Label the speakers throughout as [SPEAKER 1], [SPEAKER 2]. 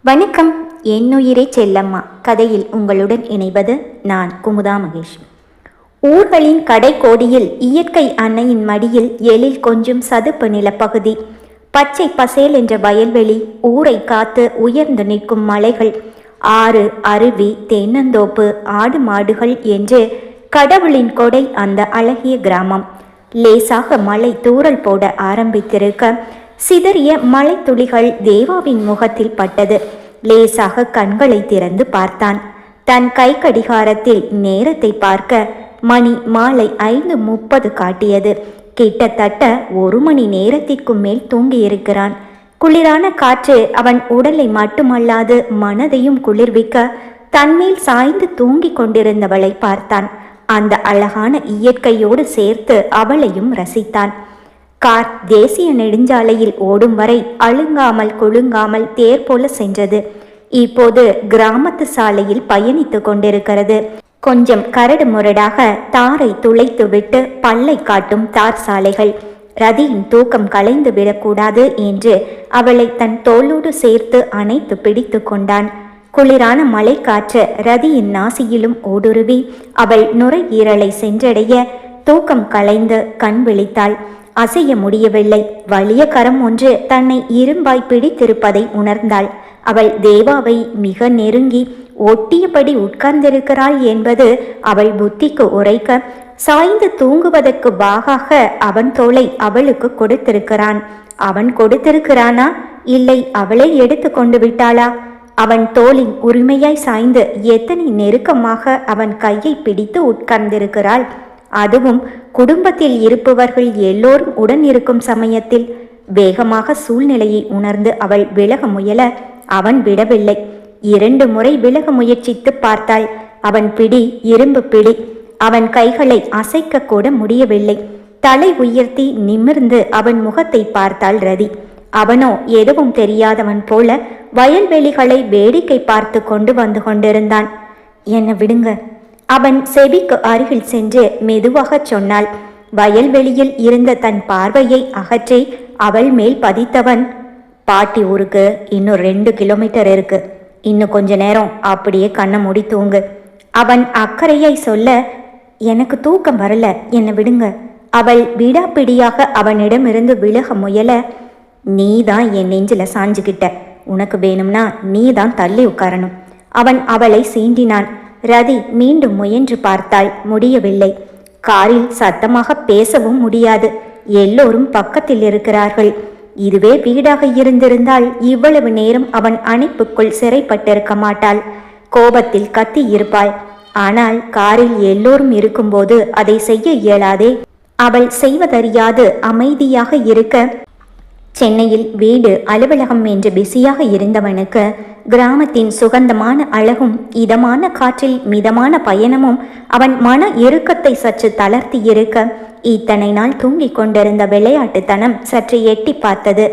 [SPEAKER 1] வணக்கம். என்னுயிரே செல்லம்மா கதையில் உங்களுடன் இணைவது நான் குமுதா மகேஷ். ஊர்களின் கடைக்கோடியில் இயற்கை அன்னையின் மடியில் எழில் கொஞ்சம் சதுப்பு நிலப்பகுதி, பச்சை பசேல் என்ற வயல்வெளி, ஊரை காத்து உயர்ந்து நிற்கும் மலைகள், ஆறு, அருவி, தென்னந்தோப்பு, ஆடு மாடுகள் என்று கடவுளின் கொடை அந்த அழகிய கிராமம். லேசாக மழை தூறல் போட ஆரம்பித்திருக்க சிதறிய மழை துளிகள் தேவாவின் முகத்தில் பட்டது. லேசாக கண்களை திறந்து பார்த்தான். தன் கை கடிகாரத்தில் நேரத்தை பார்க்க மணி மாலை 5:30 காட்டியது. கிட்டத்தட்ட 1 மணி நேரத்திற்கும் மேல் தூங்கியிருக்கிறான். குளிரான காற்று அவன் உடலை மட்டுமல்லாது மனதையும் குளிர்விக்க தன்மேல் சாய்ந்து தூங்கிக் கொண்டிருந்தவளை பார்த்தான். அந்த அழகான இயற்கையோடு சேர்த்து அவளையும் ரசித்தான். கார் தேசிய நெடுஞ்சாலையில் ஓடும் வரை அழுங்காமல் குலுங்காமல் தேர் போல சென்றது. இப்போது கிராமத்து சாலையில் பயணித்து கொண்டிருக்கிறது. கொஞ்சம் கரடு முரடாக தாரை துளைத்து விட்டு பல்லை காட்டும் தார் சாலைகள். ரதியின் தூக்கம் கலைந்து விடக்கூடாது என்று அவளை தன் தோளோடு சேர்த்து அணைத்து பிடித்து கொண்டான். குளிரான மழை காற்று ரதியின் நாசியிலும் ஓடுருவி அவள் நுரையீரலை சென்றடைய தூக்கம் கலைந்து கண் விழித்தாள். அசைய முடியவில்லை. வலிய கரம் ஒன்று தன்னை இரும்பாய் பிடித்திருப்பதை உணர்ந்தாள். அவள் தேவாவை மிக நெருங்கி ஒட்டியபடி உட்கார்ந்திருக்கிறாள் என்பது அவள் புத்திக்கு உரைக்க சாய்ந்து தூங்குவதற்கு பாகாக அவன் தோளை அவளுக்கு கொடுத்திருக்கிறான். அவன் கொடுத்திருக்கிறானா, இல்லை அவளை எடுத்து கொண்டு விட்டாளா? அவன் தோளின் உரிமையாய் சாய்ந்து எத்தனை நெருக்கமாக அவன் கையை பிடித்து உட்கார்ந்திருக்கிறாள். அதுவும் குடும்பத்தில் இருப்பவர்கள் எல்லோரும் உடன் இருக்கும் சமயத்தில். வேகமாக சூழ்நிலையை உணர்ந்து அவள் விலக முயல அவன் விடவில்லை. 2 முறை விலக முயற்சித்து பார்த்தாள். அவன் பிடி இரும்பு பிடி. அவன் கைகளை அசைக்க கூட முடியவில்லை. தலை உயர்த்தி நிமிர்ந்து அவன் முகத்தை பார்த்தாள் ரதி. அவனோ எதுவும் தெரியாதவன் போல வயல்வெளிகளை வேடிக்கை பார்த்து கொண்டு வந்து கொண்டிருந்தான். என்ன விடுங்க. அவன் செவிக்கு அருகில் சென்று மெதுவாக சொன்னாள். வயல்வெளியில் இருந்த தன் பார்வையை அகற்றி அவள் மேல் பதித்தவன், பாட்டி ஊருக்கு இன்னும் 2 கிலோமீட்டர் இருக்கு. இன்னும் கொஞ்ச நேரம் அப்படியே கண்ணை மூடி தூங்கு. அவன் அக்கறையாய் சொல்ல, எனக்கு தூக்கம் வரல, என்னை விடுங்க. அவள் விடாப்பிடியாக அவனிடமிருந்து விலக முயல, நீ தான் என் நெஞ்சில சாஞ்சுக்கிட்ட, உனக்கு வேணும்னா நீ தான் தள்ளி உட்காரணும். அவன் அவளை சீண்டினான். ரதி மீண்டும் முயன்று பார்த்தாள். முடியவில்லை. காரில் சத்தமாக பேசவும் முடியாது. எல்லோரும் பக்கத்தில் இருக்கிறார்கள். இதுவே வீடாக இருந்திருந்தால் இவ்வளவு நேரம் அவன் அணைப்புக்குள் சிறைப்பட்டிருக்க மாட்டாள். கோபத்தில் கத்தி இருப்பாள். ஆனால் காரில் எல்லோரும் இருக்கும்போது அதை செய்ய இயலாதே. அவள் செய்வதறியாது அமைதியாக இருக்க, சென்னையில் வீடு அலுவலகம் என்று பிஸியாக இருந்தவனுக்கு கிராமத்தின் சுகந்தமான அழகும் இதமான காற்றில் மிதமான பயணமும் அவன் மன இறுக்கத்தை சற்று தளர்த்தி இருக்க, இத்தனை நாள் தூங்கிக் கொண்டிருந்த விளையாட்டுத்தனம் சற்று எட்டி பார்த்தது.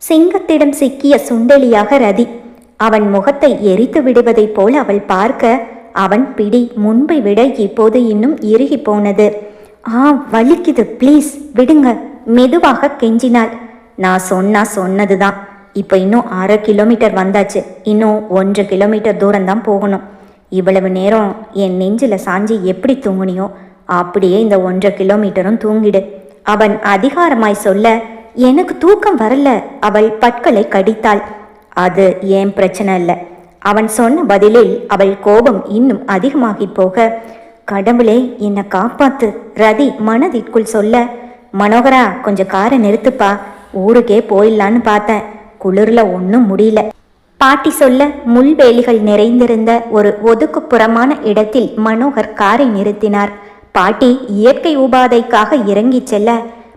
[SPEAKER 1] சிங்கத்திடம் சிக்கிய சுண்டெலியாக ரதி. அவன் முகத்தை எரித்து விடுவதைப் போல் அவள் பார்க்க, அவன் பிடி முன்பை விட இப்போது இன்னும் இறுகி போனது. வலிக்குது, ப்ளீஸ் விடுங்க, மெதுவாக கெஞ்சினாள். நான் சொன்னதுதான். இப்போ இன்னும் 1/2 கிலோமீட்டர் வந்தாச்சு. இன்னும் 1 கிலோமீட்டர் தூரம்தான் போகணும். இவ்வளவு நேரம் என் நெஞ்சில் சாஞ்சி எப்படி தூங்குனியோ அப்படியே இந்த 1.5 கிலோமீட்டரும் தூங்கிடு. அவன் அதிகாரமாய் சொல்ல, எனக்கு தூக்கம் வரல. அவள் பற்களை கடித்தாள். அது ஏன் பிரச்சனை இல்லை. அவன் சொன்ன பதிலில் அவள் கோபம் இன்னும் அதிகமாகி போக, கடவுளே என்னை காப்பாத்து, ரதி மனதிற்குள் சொல்ல, மனோகரா கொஞ்சம் காரை நிறுத்துப்பா, ஊருக்கே போயிடலான்னு பார்த்தேன், குளிர்ல ஒன்றும் முடியல. பாட்டி சொல்ல முள்வேலிகள் நிறைந்திருந்த ஒரு ஒதுக்குப்புறமான இடத்தில் மனோகர் காரை நிறுத்தினார். பாட்டி இயற்கை உபாதைக்காக இறங்கி செல்ல,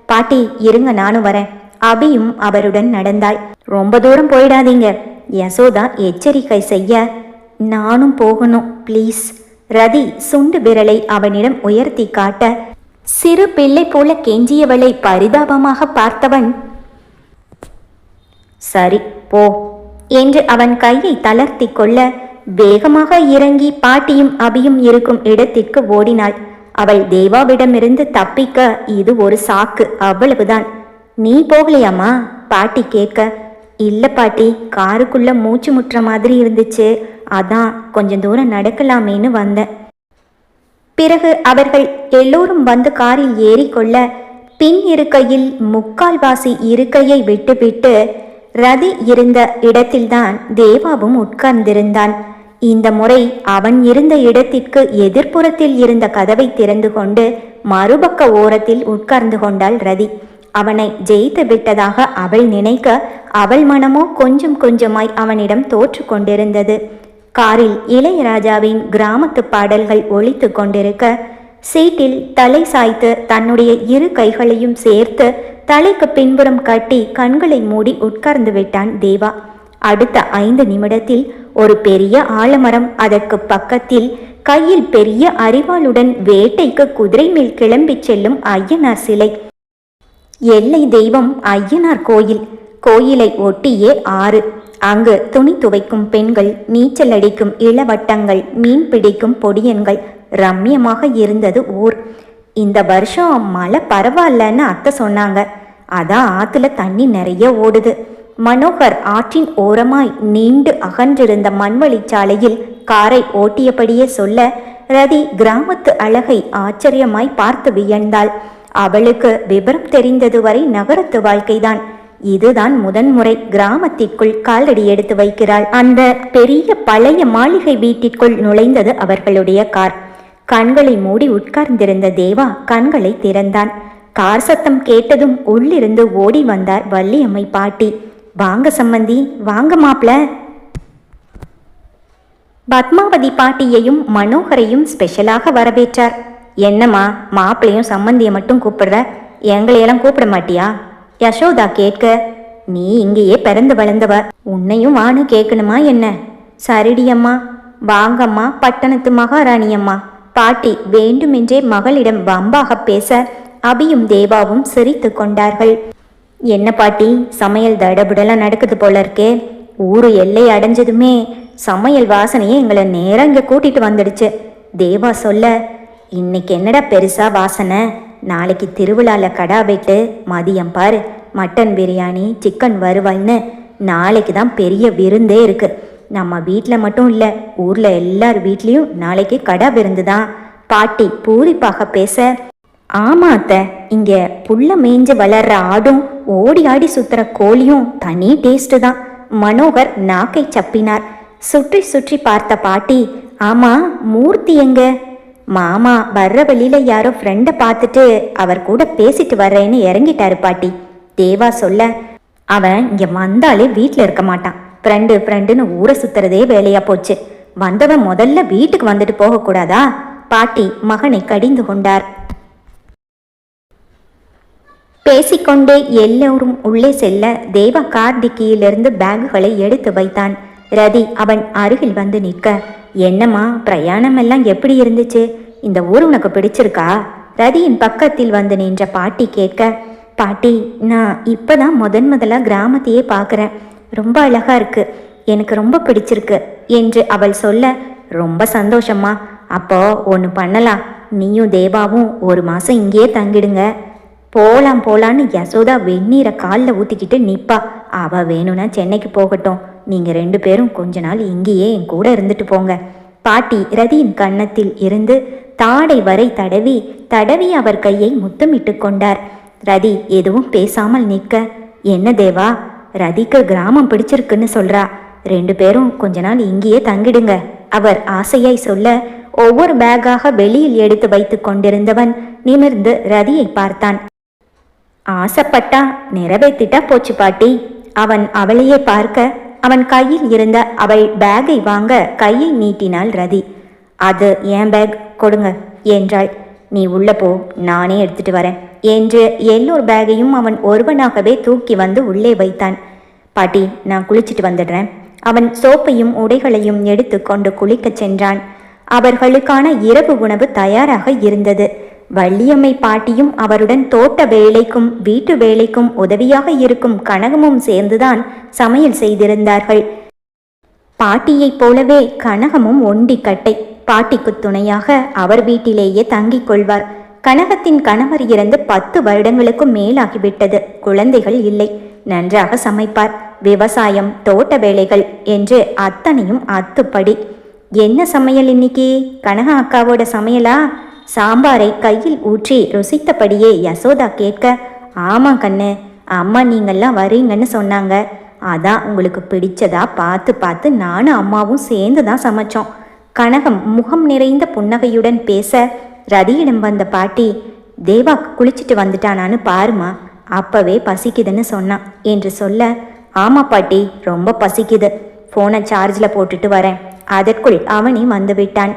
[SPEAKER 1] பாட்டி இருங்க நானும் வரேன். அபியும் அவருடன் நடந்தாள். ரொம்ப தூரம் போயிடாதீங்க, யசோதா எச்சரிக்கை செய்ய, நானும் போகணும் ப்ளீஸ். ரதி சுண்டு விரலை அவனிடம் உயர்த்தி காட்ட, சிறு பிள்ளை போல கெஞ்சியவளை பரிதாபமாக பார்த்தவன், சரி போ என்று அவன் கையை தளர்த்தி கொள்ள, வேகமாக இறங்கி பாட்டியும் அபியும் இருக்கும் இடத்திற்கு ஓடினாள். அவள் தேவாவிடமிருந்து தப்பிக்க இது ஒரு சாக்கு, அவ்வளவுதான். நீ போகலையாமா? பாட்டி கேட்க, இல்லை பாட்டி, காருக்குள்ள மூச்சு முட்டுற மாதிரி இருந்துச்சு, அதான் கொஞ்சம் தூரம் நடக்கலாமேன்னு வந்தேன். பிறகு அவர்கள் எல்லோரும் வந்து காரில் ஏறிக்கொள்ள பின் இருக்கையில் முக்கால்வாசி இருக்கையை விட்டுவிட்டு ரதி இருந்த இடத்தில்தான் தேவாவும் உட்கார்ந்திருந்தான். இந்த முறை அவன் இருந்த இடத்திற்கு எதிர்ப்புறத்தில் இருந்த கதவை திறந்து கொண்டு மறுபக்க ஓரத்தில் உட்கார்ந்து கொண்டாள் ரதி. அவனை ஜெயித்து விட்டதாக அவள் நினைக்க அவள் மனமோ கொஞ்சம் கொஞ்சமாய் அவனிடம் தோற்று கொண்டிருந்தது. காரில் இளையராஜாவின் கிராமத்து பாடல்கள் ஒலித்து கொண்டிருக்க சீட்டில் தலை சாய்த்து தன்னுடைய இரு கைகளையும் சேர்த்து தலைக்கு பின்புறம் கட்டி கண்களை மூடி உட்கார்ந்து விட்டான் தேவா. அடுத்த 5 நிமிடத்தில் ஒரு பெரிய ஆலமரம், அதற்கு பக்கத்தில் கையில் பெரிய அரிவாளுடன் வேட்டைக்கு குதிரை மேல் கிளம்பிச் செல்லும் ஐயனார் சிலை. எல்லை தெய்வம் ஐயனார் கோயில். கோயிலை ஒட்டியே ஆறு. அங்கு துணி துவைக்கும் பெண்கள், நீச்சல் அடிக்கும் இளவட்டங்கள், மீன் பிடிக்கும் பொடியன்கள். ரம்யமாக இருந்தது ஊர். இந்த வருஷம் மழை பரவாயில்லன்னு அத்தை சொன்னாங்க. அதான் ஆத்துல தண்ணி நிறைய ஓடுது. மனோகர் ஆற்றின் ஓரமாய் நீண்டு அகன்றிருந்த மண்வழிச்சாலையில் காரை ஓட்டியபடியே சொல்ல ரதி கிராமத்து அழகை ஆச்சரியமாய் பார்த்து வியந்தாள். அவளுக்கு விவரம் தெரிந்தது வரை நகரத்து வாழ்க்கைதான். இதுதான் முதன்முறை கிராமத்திற்குள் காலடி எடுத்து வைக்கிறாள். அந்த பெரிய பழைய மாளிகை வீட்டிற்குள் நுழைந்தது அவர்களுடைய கார். கண்களை மூடி உட்கார்ந்திருந்த தேவா கண்களை திறந்தான். கார் சத்தம் கேட்டதும் உள்ளிருந்து ஓடி வந்தார் வள்ளியம்மை பாட்டி. வாங்க சம்மந்தி, வாங்க மாப்ள. பத்மாவதி பாட்டியையும் மனோகரையும் ஸ்பெஷலாக வரவேற்றார். என்னம்மா, மாப்பிளையும் சம்மந்தியை மட்டும் கூப்பிடுற, எங்களையெல்லாம் கூப்பிட மாட்டியா? யசோதா கேட்க, நீ இங்கேயே பிறந்து வளர்ந்தவ, உன்னையும் வானு கேட்கணுமா என்ன? சரிடியம்மா, வாங்கம்மா பட்டணத்து மகாராணியம்மா. பாட்டி வேண்டுமென்றே மகளிடம் வம்பாக பேச அபியும் தேவாவும் சிரித்து கொண்டார்கள். என்ன பாட்டி, சமையல் தடபுடலாம் நடக்குது போல இருக்கே. ஊரு எல்லை அடைஞ்சதுமே சமையல் வாசனையே எங்களை நேரம் இங்கே கூட்டிட்டு வந்துடுச்சு. தேவா சொல்ல, இன்னைக்கு என்னடா பெருசா வாசனை? நாளைக்கு திருவிழால கடா வெட்டு, மதியம் பாரு மட்டன் பிரியாணி, சிக்கன் வறுவல்னு நாளைக்கு தான் பெரிய விருந்தே இருக்கு. நம்ம வீட்டில் மட்டும் இல்லை, ஊரில் எல்லார் வீட்லேயும் நாளைக்கு கடா விருந்து தான். பாட்டி பூரிப்பாக பேச, ஆமா அத்தை, இங்கே புல்ல மேய்ஞ்சு வளர்ற ஆடும் ஓடி ஆடி சுத்துற கோழியும் தனி டேஸ்ட்டு தான். மனோகர் நாக்கை சப்பினார். சுற்றி சுற்றி பார்த்த பாட்டி, ஆமா மூர்த்தி எங்க? மாமா வர்ற வழியில யாரோ ஃப்ரெண்டை பார்த்துட்டு அவர் கூட பேசிட்டு வர்றேன்னு இறங்கிட்டாரு பாட்டி. தேவா சொல்ல, அவன் இங்க வந்தாலே வீட்டில் இருக்க மாட்டான். ஃப்ரெண்டுன்னு ஊரை சுத்துறதே வேலையா போச்சு. வந்தவன் முதல்ல வீட்டுக்கு வந்துட்டு போகக்கூடாதா? பாட்டி மகனை கடிந்து கொண்டார். பேசிக்கொண்டே எல்லோரும் உள்ளே செல்ல தேவா கார் டிக்கியிலிருந்து பேக்குகளை எடுத்து வைத்தான். ரதி அவன் அருகில் வந்து நிற்க, என்னம்மா பிரயாணம் எல்லாம் எப்படி இருந்துச்சு? இந்த ஊர் உனக்கு பிடிச்சிருக்கா? ரதியின் பக்கத்தில் வந்து நின்ற பாட்டி கேட்க, பாட்டி நான் இப்பதான் முதலா கிராமத்தையே பார்க்குறேன். ரொம்ப அழகா இருக்கு, எனக்கு ரொம்ப பிடிச்சிருக்கு என்று அவள் சொல்ல, ரொம்ப சந்தோஷம்மா. அப்போ ஒன்று பண்ணலாம், நீயும் தேவாவும் 1 மாதம் இங்கேயே தங்கிடுங்க. போலான்னு யசோதா வெந்நீரை காலில் ஊற்றிக்கிட்டு நிற்பா. அவள் வேணும்னா சென்னைக்கு போகட்டும், நீங்கள் 2 பேரும் கொஞ்ச நாள் இங்கேயே என் கூட இருந்துட்டு போங்க. பாட்டி ரதியின் கன்னத்தில் இருந்து தாடை வரை தடவி அவர் கையை முத்தமிட்டு கொண்டார். ரதி எதுவும் பேசாமல் நிற்க, என்ன தேவா, ரதிக்கு கிராமம் பிடிச்சிருக்குன்னு சொல்றா, 2 பேரும் கொஞ்ச நாள் இங்கேயே தங்கிடுங்க அவர் ஆசையாய் சொல்ல, ஒவ்வொரு பேக்காக வெளியில் எடுத்து வைத்து கொண்டிருந்தவன் நிமிர்ந்து ரதியை பார்த்தான். ஆசைப்பட்டா நிறைவேற்றிட்டா போச்சு பாட்டி. அவன் அவளையே பார்க்க அவன் கையில் இருந்த அவள் பேக்கை வாங்க கையை நீட்டினாள் ரதி. அது என் பேக், கொடுங்க என்றாள். நீ உள்ள போ, நானே எடுத்துட்டு வரேன் என்று எல்லோர் பேக்கையும் அவன் ஒருவனாகவே தூக்கி வந்து உள்ளே வைத்தான். பாட்டி நான் குளிச்சுட்டு வந்துடுறேன். அவன் சோப்பையும் உடைகளையும் எடுத்து கொண்டு குளிக்கச் சென்றான். அவர்களுக்கான இரவு உணவு தயாராக இருந்தது. வள்ளியம்மை பாட்டியும் அவருடன் தோட்ட வேலைக்கும் வீட்டு வேலைக்கும் உதவியாக இருக்கும் கனகமும் சேர்ந்துதான் சமையல் செய்திருந்தார்கள். பாட்டியைப் போலவே கனகமும் ஒண்டிக்கட்டை. பாட்டிக்கு துணையாக அவர் வீட்டிலேயே தங்கிக் கொள்வார். கனகத்தின் கணவர் இறந்து 10 வருடங்களுக்கும் மேலாகிவிட்டது. குழந்தைகள் இல்லை. நன்றாக சமைப்பார். விவசாயம், தோட்ட வேலைகள் என்று அத்தனையும் அத்துப்படி. என்ன சமையல் இன்னைக்கு? கனகா அக்காவோட சமையலா? சாம்பாரை கையில் ஊற்றி ருசித்தபடியே யசோதா கேட்க, ஆமா கண்ணு, அம்மா நீங்கள்லாம் வரீங்கன்னு சொன்னாங்க. அதான் உங்களுக்கு பிடிச்சதா பார்த்து பார்த்து நானும் அம்மாவும் சேர்ந்து தான் சமைச்சோம். கனகம் முகம் நிறைந்த புன்னகையுடன் பேச, ரதியிடம் வந்த பாட்டி, தேவா குளிச்சுட்டு வந்துட்டானான்னு பாருமா, அப்பவே பசிக்குதுன்னு சொன்னான் என்று சொல்ல, ஆமா பாட்டி, ரொம்ப பசிக்குது, ஃபோனை சார்ஜில் போட்டுட்டு வரேன். அதற்குள் அவனே வந்துவிட்டான்.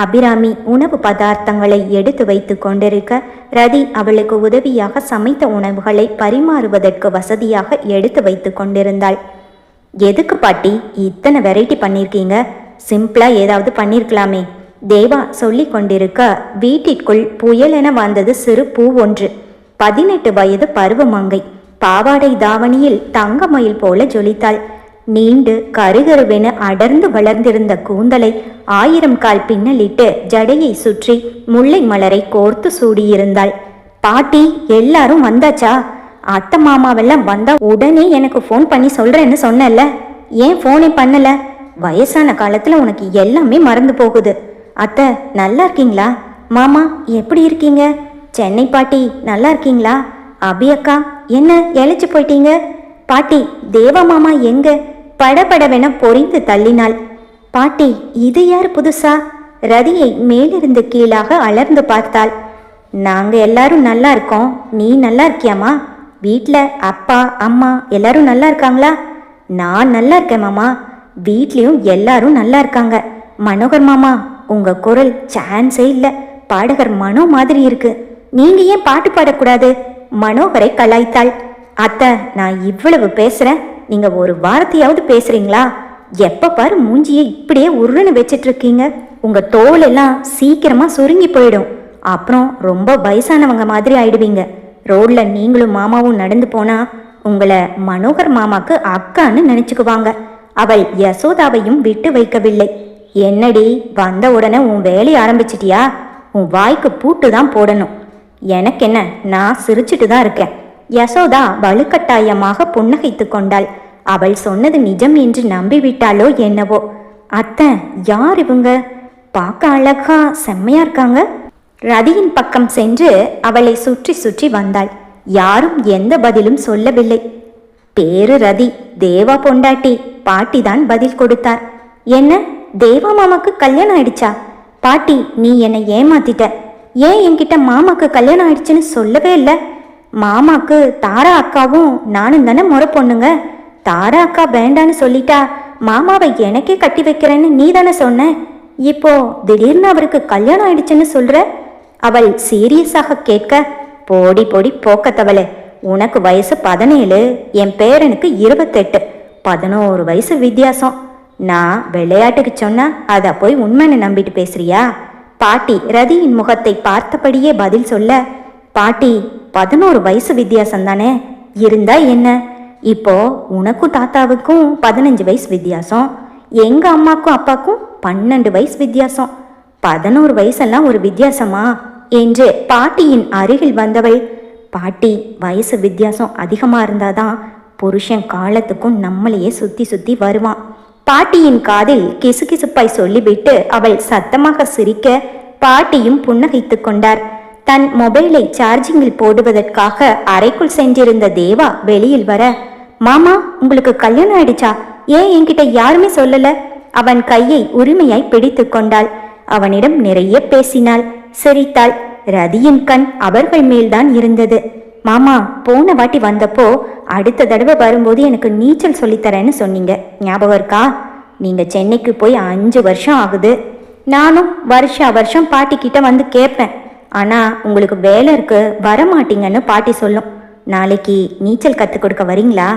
[SPEAKER 1] அபிராமி உணவு பதார்த்தங்களை எடுத்து வைத்து கொண்டிருக்க, ரதி அவளுக்கு உதவியாக சமைத்த உணவுகளை பரிமாறுவதற்கு வசதியாக எடுத்து வைத்து கொண்டிருந்தாள். எதுக்கு பாட்டி இத்தனை வெரைட்டி பண்ணியிருக்கீங்க? சிம்பிளா ஏதாவது பண்ணியிருக்கலாமே. தேவா சொல்லி கொண்டிருக்க, வீட்டிற்குள் புயலென வந்தது சிறு பூ ஒன்று. 18 வயது பருவமங்கை. பாவாடை தாவணியில் தங்கமயில் போல ஜொலித்தாள். நீண்டு கருகருவென அடர்ந்து வளர்ந்திருந்த கூந்தலை 1000 கால் பின்னலிட்டு ஜடையை சுற்றி முல்லை மலரை கோர்த்து சூடியிருந்தாள். பாட்டி எல்லாரும் வந்தாச்சா? அத்தை மாமாவெல்லாம் வந்தா உடனே எனக்கு ஃபோன் பண்ணி சொல்றேன்னு சொன்னல, ஏன் ஃபோனே பண்ணல? வயசான காலத்துல உனக்கு எல்லாமே மறந்து போகுது. அத்தை நல்லா இருக்கீங்களா? மாமா எப்படி இருக்கீங்க? சென்னை பாட்டி நல்லா இருக்கீங்களா? அபி அக்கா என்ன இழைச்சு போயிட்டீங்க? பாட்டி தேவா மாமா எங்க? படபடவென பொறிந்து தள்ளினாள். பாட்டி இது யார் புதுசா? ரதியை மேலிருந்து கீழாக அலர்ந்து பார்த்தாள். நாங்க எல்லாரும் நல்லா இருக்கோம், நீ நல்லா இருக்கியாமா? வீட்டில் அப்பா அம்மா எல்லாரும் நல்லா இருக்காங்களா? நான் நல்லா இருக்கேன் மாமா, வீட்லேயும் எல்லாரும் நல்லா இருக்காங்க. மனோகர் மாமா உங்க குரல் சான்ஸே இல்லை, பாடகர் மனோ மாதிரி இருக்கு. நீங்க ஏன் பாட்டு பாடக்கூடாது? மனோகரை கலாய்த்தாள். அத்தை நான் இவ்வளவு பேசுறேன், நீங்க ஒரு வார்த்தையாவது பேசுறீங்களா? எப்ப பாரு மூஞ்சியை இப்படியே உருன்னு வச்சிட்டு இருக்கீங்க. உங்க தோல் எல்லாம் சீக்கிரமா சுருங்கி போயிடும், அப்புறம் ரொம்ப வயசானவங்க மாதிரி ஆயிடுவீங்க. ரோட்ல நீங்களும் மாமாவும் நடந்து போனா உங்களை மனோகர் மாமாக்கு அக்கான்னு நினைச்சுக்குவாங்க. அவள் யசோதாவையும் விட்டு வைக்கவில்லை. என்னடி வந்த உடனே உன் வேலையை ஆரம்பிச்சிட்டியா? உன் வாய்க்கு பூட்டு தான் போடணும். எனக்கு என்ன, நான் சிரிச்சுட்டு தான் இருக்கேன். யசோதா வலுக்கட்டாயமாக புன்னகைத்து கொண்டாள். அவள் சொன்னது நிஜம் என்று நம்பிவிட்டாளோ என்னவோ. அத்தை யார் இவங்க? பார்க்க அழகா செம்மையா இருக்காங்க. ரதியின் பக்கம் சென்று அவளை சுற்றி சுற்றி வந்தாள். யாரும் எந்த பதிலும் சொல்லவில்லை. பேரு ரதி, தேவா பொண்டாட்டி. பாட்டி தான் பதில் கொடுத்தார். என்ன தேவா மாமாக்கு கல்யாணம் ஆயிடுச்சா? பாட்டி நீ என்னை ஏமாத்திட்ட. ஏன் என்கிட்ட மாமாக்கு கல்யாணம் ஆயிடுச்சுன்னு சொல்லவே இல்லை? மாமாக்கு தாரா அக்காவும் நானும் தானே முறை பொண்ணுங்க. தாரா அக்கா வேண்டான்னு சொல்லிட்டா மாமாவை எனக்கே கட்டி வைக்கிறேன்னு நீ தானே சொன்ன. இப்போ திடீர்னு அவருக்கு கல்யாணம் ஆயிடுச்சுன்னு சொல்ற? அவள் சீரியஸாக கேட்க, போடி போடி போக்கத்தவளே, உனக்கு வயசு 17, என் பேரனுக்கு 28, 11 வயசு வித்தியாசம். நான் விளையாட்டுக்கு சொன்னா அதை போய் உண்மைன்னு நம்பிட்டு பேசுறியா? பாட்டி ரதியின் முகத்தை பார்த்தபடியே பதில் சொல்ல, பாட்டி 11 வயசு வித்தியாசம் தானே, இருந்தா என்ன? இப்போ உனக்கும் தாத்தாவுக்கும் 15 வயசு வித்தியாசம், எங்க அம்மாக்கும் அப்பாக்கும் 12 வயசு வித்தியாசம். 11 வயசெல்லாம் ஒரு வித்தியாசமா என்று பாட்டியின் அருகில் வந்தவள், பாட்டி வயசு வித்தியாசம் அதிகமா இருந்தாதான் புருஷன் காலத்துக்கும் நம்மளையே சுத்தி சுத்தி வருவான். பாட்டியின் காதில் கிசுகிசுப்பாய் சொல்லிவிட்டு அவள் சத்தமாக சிரிக்க, பாட்டியும் புன்னகைத்து கொண்டார். தன் மொபைலை சார்ஜிங்கில் போடுவதற்காக அறைக்குள் சென்றிருந்த தேவா வெளியில் வர, மாமா உங்களுக்கு கல்யாணம் ஆயிடுச்சா? ஏன் என்கிட்ட யாருமே சொல்லல? அவன் கையை உரிமையாய் பிடித்து கொண்டாள். அவனிடம் நிறைய பேசினாள், சிரித்தாள். ரதியின் கண் அவர்கள் மேல்தான் இருந்தது. மாமா போன வாட்டி வந்தப்போ அடுத்த தடவை வரும்போது எனக்கு நீச்சல் சொல்லித்தரேன்னு சொன்னீங்க, ஞாபகம் இருக்கா? நீங்க சென்னைக்கு போய் 5 வருஷம் ஆகுது. நானும் வருஷம் பாட்டிக்கிட்ட வந்து கேட்பேன். ஆனா உங்களுக்கு வேலை இருக்கு, வரமாட்டீங்கன்னு பாட்டி சொல்லும். நாளைக்கு நீச்சல் கற்றுக் கொடுக்க வரீங்களா?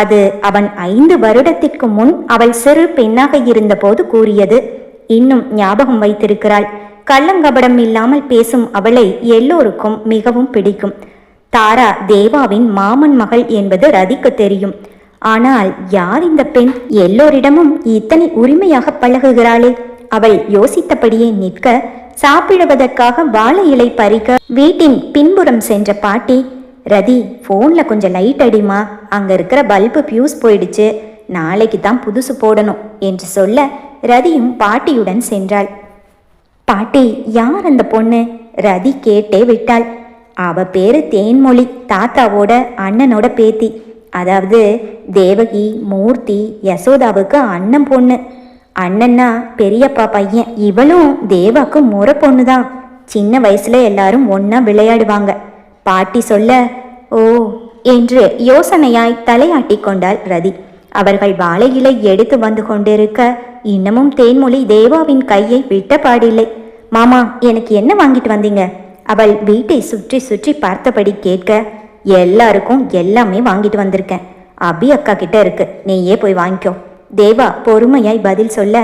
[SPEAKER 1] அது அவன் 5 வருடத்திற்கு முன் அவள் சிறு பெண்ணாக இருந்த போது கூறியது. இன்னும் ஞாபகம் வைத்திருக்கிறாள். கள்ளங்கபடம் இல்லாமல் பேசும் அவளை எல்லோருக்கும் மிகவும் பிடிக்கும். தாரா தேவாவின் மாமன் மகள் என்பது ரதிக்கு தெரியும். ஆனால் யார் இந்த பெண்? எல்லோரிடமும் இத்தனை உரிமையாக பழகுகிறாளே. அவள் யோசித்தபடியே நிற்க, சாப்பிடுவதற்காக வாழை இலை பறிக்க வீட்டின் பின்புறம் சென்ற பாட்டி, ரதி ஃபோனில் கொஞ்சம் லைட் அடிமா, அங்கே இருக்கிற பல்பு பியூஸ் போயிடுச்சு, நாளைக்கு தான் புதுசு போடணும் என்று சொல்ல ரதியும் பாட்டியுடன் சென்றாள். பாட்டி, யார் அந்த பொண்ணு? ரதி கேட்டே விட்டாள். அவ பேரு தேன்மொழி, தாத்தாவோட அண்ணனோட பேத்தி. அதாவது தேவகி, மூர்த்தி, யசோதாவுக்கு அண்ணன் பொண்ணு. அண்ணன்னா பெரியப்பா பையன். இவளும் தேவாக்கு முறை பொண்ணு தான். சின்ன வயசுல எல்லாரும் ஒன்னா விளையாடுவாங்க. பாட்டி சொல்ல, ஓ என்று யோசனையாய் தலையாட்டி கொண்டாள் ரதி. அவர்கள் வாழை இலை எடுத்து வந்து கொண்டிருக்க இன்னமும் தேன்மொழி தேவாவின் கையை விட்ட பாடில்லை. மாமா, எனக்கு என்ன வாங்கிட்டு வந்தீங்க? அவள் வீட்டை சுற்றி சுற்றி பார்த்தபடி கேட்க, எல்லாருக்கும் எல்லாமே வாங்கிட்டு வந்திருக்கேன். அபி அக்கா கிட்ட இருக்கு, நீயே போய் வாங்கிக்கோ. தேவா பொறுமையாய் பதில் சொல்ல,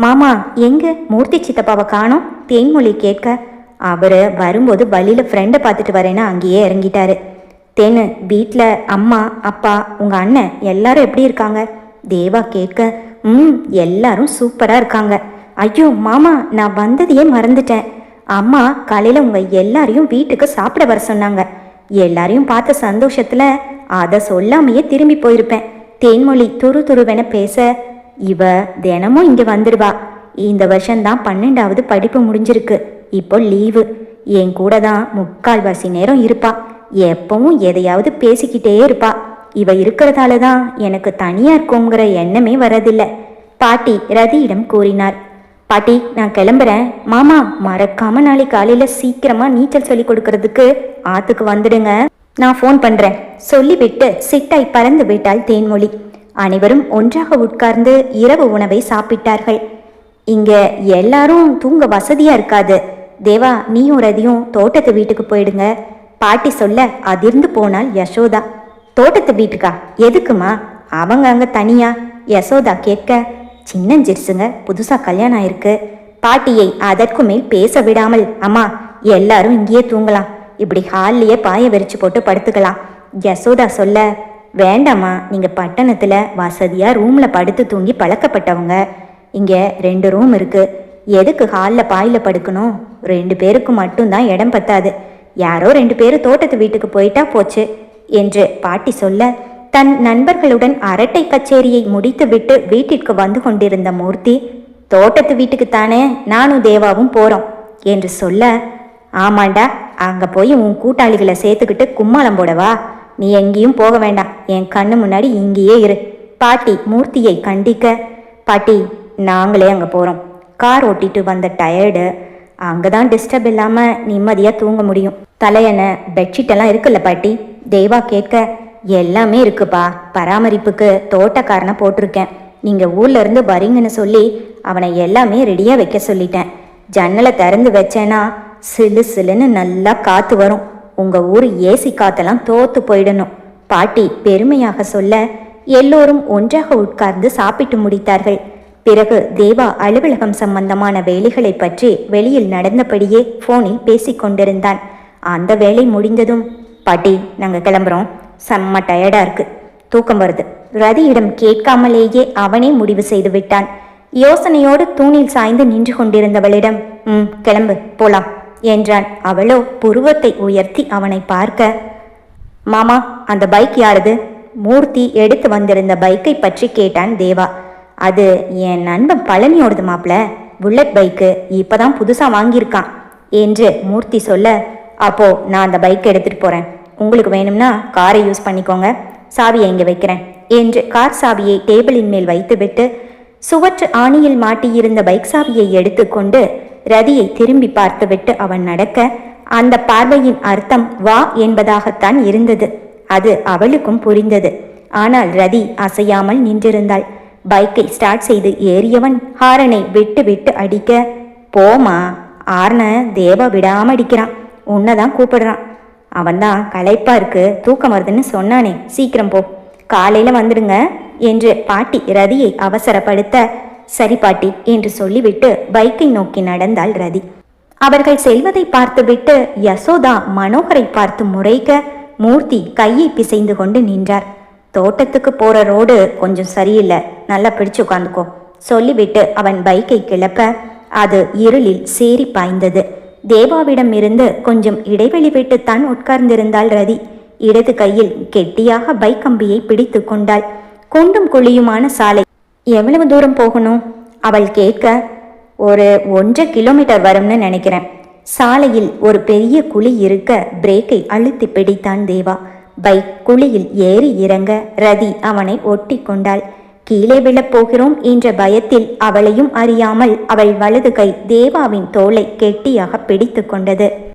[SPEAKER 1] மாமா எங்க மூர்த்தி சித்தப்பாவை காணோம்? தேன்மொழி கேட்க, அவரு வரும்போது வழியில ஃப்ரெண்டை பார்த்துட்டு வரேன்னு அங்கேயே இறங்கிட்டாரு. தேனு, வீட்டில் அம்மா அப்பா உங்க அண்ணன் எல்லாரும் எப்படி இருக்காங்க? தேவா கேட்க, எல்லாரும் சூப்பராக இருக்காங்க. ஐயோ மாமா, நான் வந்ததையே மறந்துட்டேன். அம்மா காலையில் உங்கள் எல்லாரையும் வீட்டுக்கு சாப்பிட வர சொன்னாங்க. எல்லாரையும் பார்த்த சந்தோஷத்தில் அதை சொல்லாமையே திரும்பி போயிருப்பேன். தேன்மொழி துருவென பேச, இவ தினமும் இங்கே வந்துடுவா. இந்த வருஷம்தான் 12வது படிப்பு முடிஞ்சிருக்கு. இப்போ லீவு. என் கூட தான் 3/4 நேரம் இருப்பா. எப்பவும் எதையாவது பேசிக்கிட்டே இருப்பா. இவ இருக்கிறதால தான் எனக்கு தனியாக இருக்குங்கிற எண்ணமே வரதில்லை. பாட்டி ரதியிடம் கூறினார். பாட்டி, நான் கிளம்புறேன். மாமா மறக்காம நாளை காலையில் சீக்கிரமாக நீச்சல் சொல்லி கொடுக்கறதுக்கு ஆற்றுக்கு வந்துடுங்க, நான் ஃபோன் பண்ணுறேன் சொல்லிவிட்டு சிட்டாய் பறந்து விட்டாள் தேன்மொழி. அனைவரும் ஒன்றாக உட்கார்ந்து இரவு உணவை சாப்பிட்டார்கள். இங்கே எல்லாரும் தூங்க வசதியாக இருக்காது. தேவா, நீயும் ரதியும் தோட்டத்து வீட்டுக்கு போயிடுங்க, பாட்டி சொல்ல அதிர்ந்து போனாள் யசோதா. தோட்டத்து வீட்டுக்கா? எதுக்குமா? அவங்க அங்கே தனியா? யசோதா கேட்க, சின்னஞ்சிருசுங்க, புதுசாக கல்யாணம் ஆயிருக்கு. பாட்டியை அதற்கு மேல் பேச விடாமல், அம்மா எல்லாரும் இங்கேயே தூங்கலாம், இப்படி ஹால்லையே பாய விரிச்சு போட்டு படுத்துக்கலாம். யசோதா சொல்ல, வேண்டாம்மா, நீங்கள் பட்டணத்தில் வசதியாக ரூமில் படுத்து தூங்கி பழக்கப்பட்டவங்க. இங்கே 2 ரூம் இருக்குது, எதுக்கு ஹாலில் பாயில் படுக்கணும்? 2 பேருக்கு மட்டும்தான் இடம் பத்தாது. யாரோ 2 பேர் தோட்டத்து வீட்டுக்கு போயிட்டா போச்சு என்று பாட்டி சொல்ல, தன் நண்பர்களுடன் அரட்டை கச்சேரியை முடித்துவிட்டு வீட்டிற்கு வந்து கொண்டிருந்த மூர்த்தி, தோட்டத்து வீட்டுக்குத்தானே நானும் தேவாவும் போகிறோம் என்று சொல்ல, ஆமாண்டா, அங்கே போய் உன் கூட்டாளிகளை சேர்த்துக்கிட்டு கும்மாளம் போடவா? நீ எங்கேயும் போக வேண்டாம், என் கண்ணு முன்னாடி இங்கேயே இரு. பாட்டி மூர்த்தியை கண்டிக்க, பாட்டி நாங்களே அங்கே போகிறோம். கார் ஓட்டிட்டு வந்த டயர்டு, அங்கே தான் டிஸ்டர்ப் இல்லாமல் நிம்மதியாக தூங்க முடியும். தலையணை பெட்ஷீட்டெல்லாம் இருக்குல்ல பாட்டி? தேவா கேட்க, எல்லாமே இருக்குப்பா, பராமரிப்புக்கு தோட்டக்காரனை போட்டிருக்கேன். நீங்கள் ஊர்ல இருந்து வரீங்கன்னு சொல்லி அவனை எல்லாமே ரெடியாக வைக்க சொல்லிட்டேன். ஜன்னலை திறந்து வச்சேன்னா சிலு சிலுன்னு நல்லா காற்று வரும். உங்கள் ஊர் ஏசி காற்றெல்லாம் தோத்து போயிடணும். பாட்டி பெருமையாக சொல்ல எல்லோரும் ஒன்றாக உட்கார்ந்து சாப்பிட்டு முடித்தார்கள். பிறகு தேவா அலுவலகம் சம்பந்தமான வேலைகளை பற்றி வெளியில் நடந்தபடியே ஃபோனில் பேசிக்கொண்டிருந்தான். அந்த வேலை முடிந்ததும், பாட்டி நாங்கள் கிளம்புறோம், செம்ம டயர்டாக இருக்கு, தூக்கம் வருது. ரதியிடம் கேட்காமலேயே அவனே முடிவு செய்து விட்டான். யோசனையோடு தூணில் சாய்ந்து நின்று கொண்டிருந்தவளிடம், கிளம்பு போலாம் என்றான். அவளோ புருவத்தை உயர்த்தி அவனை பார்க்க, மாமா அந்த பைக் யாருது? மூர்த்தி எடுத்து வந்திருந்த பைக்கை பற்றி கேட்டான் தேவா. அது என் நண்பன் பழனியோடது மாப்பிள்ள, புல்லட் பைக்கு, இப்பதான் புதுசாக வாங்கியிருக்கான் என்று மூர்த்தி சொல்ல, அப்போ நான் அந்த பைக்கை எடுத்துட்டு போறேன், உங்களுக்கு வேணும்னா காரை யூஸ் பண்ணிக்கோங்க, சாவியை இங்கே வைக்கிறேன் என்று கார் சாவியை டேபிளின் மேல் வைத்துவிட்டு சுவற்று ஆணியில் மாட்டியிருந்த பைக் சாவியை எடுத்துக்கொண்டு ரதியை திரும்பி பார்த்துவிட்டு அவன் நடக்க, அந்த பார்வையின் அர்த்தம் வா என்பதாகத்தான் இருந்தது. அது அவளுக்கும் புரிந்தது. ஆனால் ரதி அசையாமல் நின்றிருந்தாள். பைக்கை ஸ்டார்ட் செய்து ஏறியவன் ஹாரனை விட்டு விட்டு அடிக்க, போமா, ஆர்னை தேவா விடாம அடிக்கிறான், உன்னதான் கூப்பிடுறான். அவன்தான் களைப்பா இருக்கு, தூக்கம் வருதுன்னு சொன்னானே, சீக்கிரம் போ, காலையில வந்துடுங்க என்று பாட்டி ரதியை அவசரப்படுத்த, சரி பாட்டி என்று சொல்லிவிட்டு பைக்கை நோக்கி நடந்தாள் ரதி. அவர்கள் செல்வதை பார்த்துவிட்டு யசோதா மனோகரை பார்த்து முறைக்க, மூர்த்தி கையை பிசைந்து கொண்டு நின்றார். தோட்டத்துக்கு போற ரோடு கொஞ்சம் சரியில்லை, நல்லா பிடிச்சு உட்காந்துக்கோ சொல்லிவிட்டு அவன் பைக்கை கிளப்ப அது இருளில் சேரி பாய்ந்தது. தேவாவிடம் இருந்து கொஞ்சம் இடைவெளி விட்டுத்தான் உட்கார்ந்திருந்தாள் ரதி. இடது கையில் கெட்டியாக பைக் கம்பியை பிடித்து கொண்டாள். குண்டும் குழியுமான சாலை. எவ்வளவு தூரம் போகணும்? அவள் கேட்க, ஒரு 1.5 கிலோமீட்டர் வரும்னு நினைக்கிறேன். சாலையில் ஒரு பெரிய குழி இருக்க பிரேக்கை அழுத்தி பிடித்தான் தேவா. பைக் குழியில் ஏறி இறங்க ரதி அவனை ஒட்டி கொண்டாள். கீழே விழப் போகிறோம் என்ற பயத்தில் அவளையும் அறியாமல் அவள் வலது கை தேவாவின் தோலை கெட்டியாக பிடித்து கொண்டது.